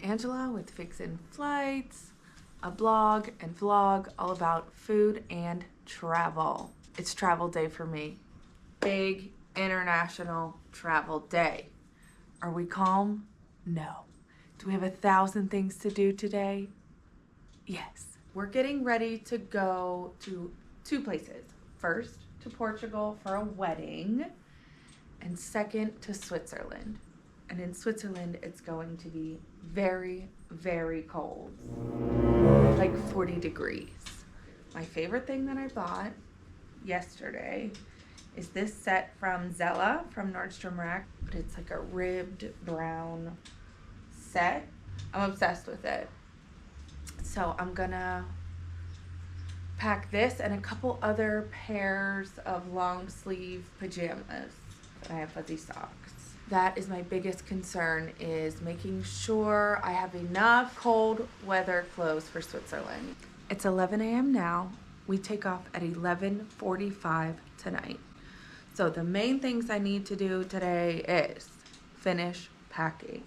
Angela with Fixin' Flights, a blog and vlog all about food and travel. It's travel day for me. Big international travel day. Are we calm? No. Do we have 1,000 things to do today? Yes. We're getting ready to go to 2 places. First, to Portugal for a wedding, and second, to Switzerland. And in Switzerland, it's going to be very, very cold, like 40 degrees. My favorite thing that I bought yesterday is this set from Zella from Nordstrom Rack, but it's like a ribbed brown set. I'm obsessed with it. So I'm gonna pack this and a couple other pairs of long sleeve pajamas. I have fuzzy socks. That is my biggest concern, is making sure I have enough cold weather clothes for Switzerland. It's 11 a.m. now. We take off at 11:45 tonight. So the main things I need to do today is finish packing.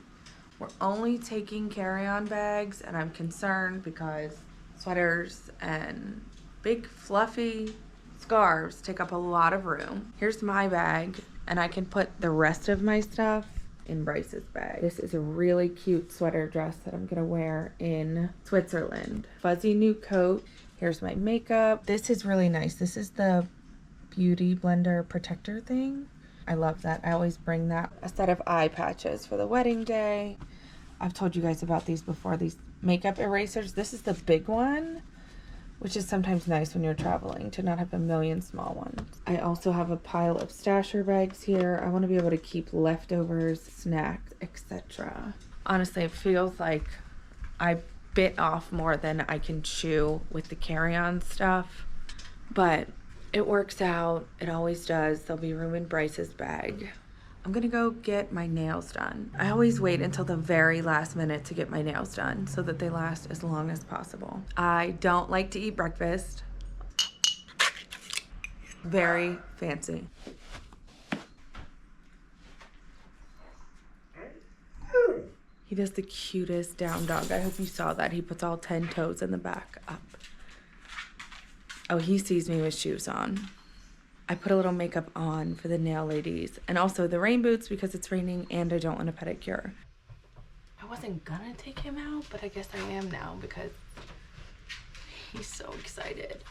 We're only taking carry-on bags, and I'm concerned because sweaters and big fluffy scarves take up a lot of room. Here's my bag, and I can put the rest of my stuff in Bryce's bag. This is a really cute sweater dress that I'm gonna wear in Switzerland. Fuzzy new coat. Here's my makeup. This is really nice. This is the Beauty Blender protector thing. I love that. I always bring that. A set of eye patches for the wedding day. I've told you guys about these before, these makeup erasers. This is the big one, which is sometimes nice when you're traveling to not have a million small ones. I also have a pile of stasher bags here. I want to be able to keep leftovers, snacks, etc. Honestly, it feels like I bit off more than I can chew with the carry-on stuff, but it works out. It always does. There'll be room in Bryce's bag. I'm gonna go get my nails done. I always wait until the very last minute to get my nails done so that they last as long as possible. I don't like to eat breakfast. Very fancy. He does the cutest down dog. I hope you saw that. He puts all 10 toes in the back up. Oh, he sees me with shoes on. I put a little makeup on for the nail ladies, and also the rain boots because it's raining and I don't want a pedicure. I wasn't gonna take him out, but I guess I am now because he's so excited.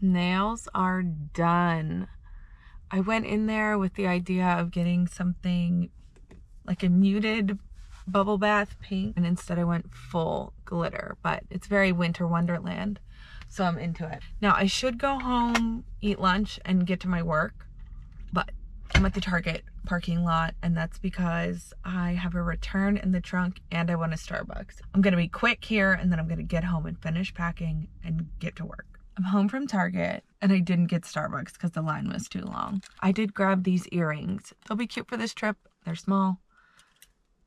Nails are done. I went in there with the idea of getting something like a muted bubble bath pink, and instead I went full glitter, but it's very winter wonderland, so I'm into it. Now I should go home, eat lunch, and get to my work, but I'm at the Target parking lot, and that's because I have a return in the trunk and I want a Starbucks. I'm gonna be quick here, and then I'm gonna get home and finish packing and get to work. I'm home from Target, and I didn't get Starbucks because the line was too long. I did grab these earrings. They'll be cute for this trip. They're small.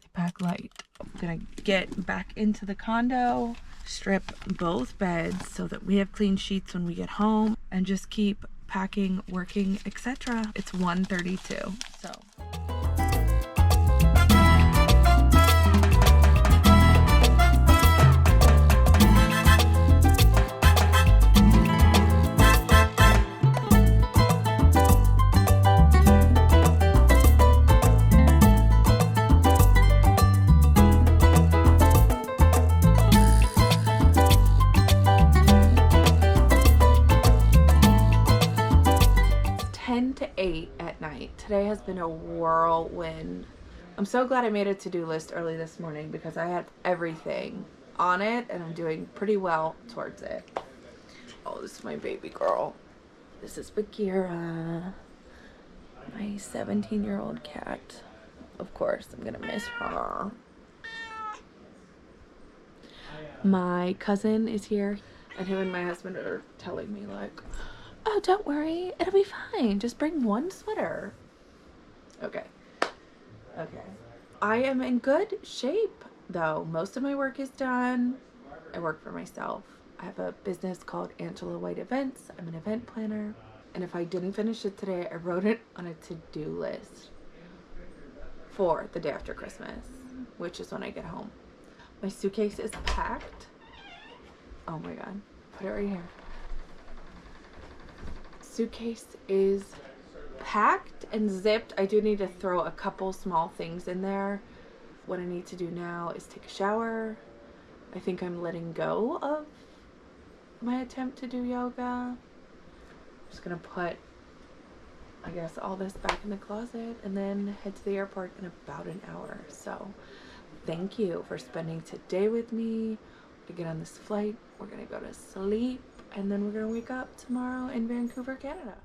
They pack light. I'm gonna get back into the condo, strip both beds so that we have clean sheets when we get home, and just keep packing, working, etc. It's 1:32, so. 10 to 8 at night. Today has been a whirlwind. I'm so glad I made a to-do list early this morning because I had everything on it and I'm doing pretty well towards it. Oh, this is my baby girl. This is Bagheera, my 17-year-old cat. Of course, I'm gonna miss her. My cousin is here, and him and my husband are telling me like, oh, don't worry, it'll be fine. Just bring one sweater. Okay. I am in good shape. though most of my work is done. I work for myself. I have a business called Angela White Events. I'm an event planner. And if I didn't finish it today, I wrote it on a to-do list for the day after Christmas, which is when I get home. My suitcase is packed. Oh my God, put it right here. Suitcase is packed and zipped. I do need to throw a couple small things in there. What I need to do now is take a shower. I think I'm letting go of my attempt to do yoga. I'm just gonna put, I guess, all this back in the closet and then head to the airport in about an hour. So thank you for spending today with me. We get on this flight, we're gonna go to sleep, and then we're gonna wake up tomorrow in Vancouver, Canada.